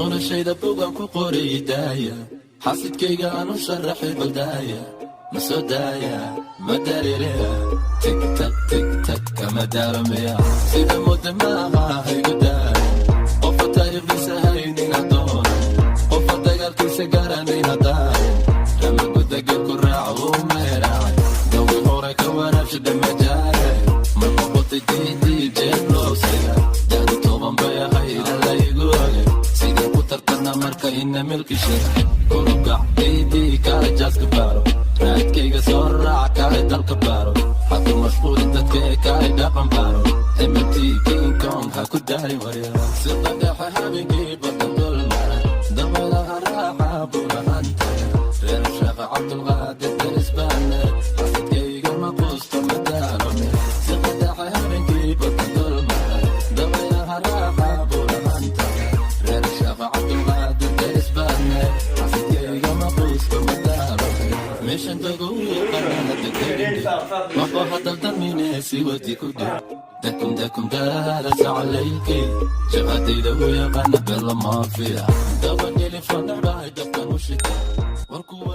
noloshayda buugaan ku qoray daaya xasidkayga aan u sharaxay baldaaya ma soo daaya ma dareereya tik tak tik tak kama daaramaya sida mudda maaha haygu daaya qofa taariikhdiisa haynin adoona qofa dagaalkiisa garanay hadaaya lama gudagel ku raaco u meeraacay dawi hore ka wanaabsha dhama jaaray ma noqotay diidii jeeb loosaya daadi toban bay ahayda laygu ogay sidii ku tartana marka ina milkishay kulugac diidii kaale jaaska baaro raadkayga soo raaca kaale dalka baaro hadu mashquuli dadka ee kaale dhaqan baaro MMT King Kong ha ku daari warya sida dhexe habeenkii badan dulmara dabadaha raaca burahantaya reer shaqa cabdulqaadir darisbaane xasidkayga ma quusto ma daarone sida dhexe habeenkii badan dulmara dabadaha raaca burahantaya reer shaqa cabdulqaadir darisbaane xasidkayga ma quusto ma daarone meeshan dagow yaqaana degerini waqo hadal damine si wadi ku dhir دكم دارس عليكي شغادي ذوي يقنا بالله ما فيها دواني لي فن بعيد دكم وشكا وركوا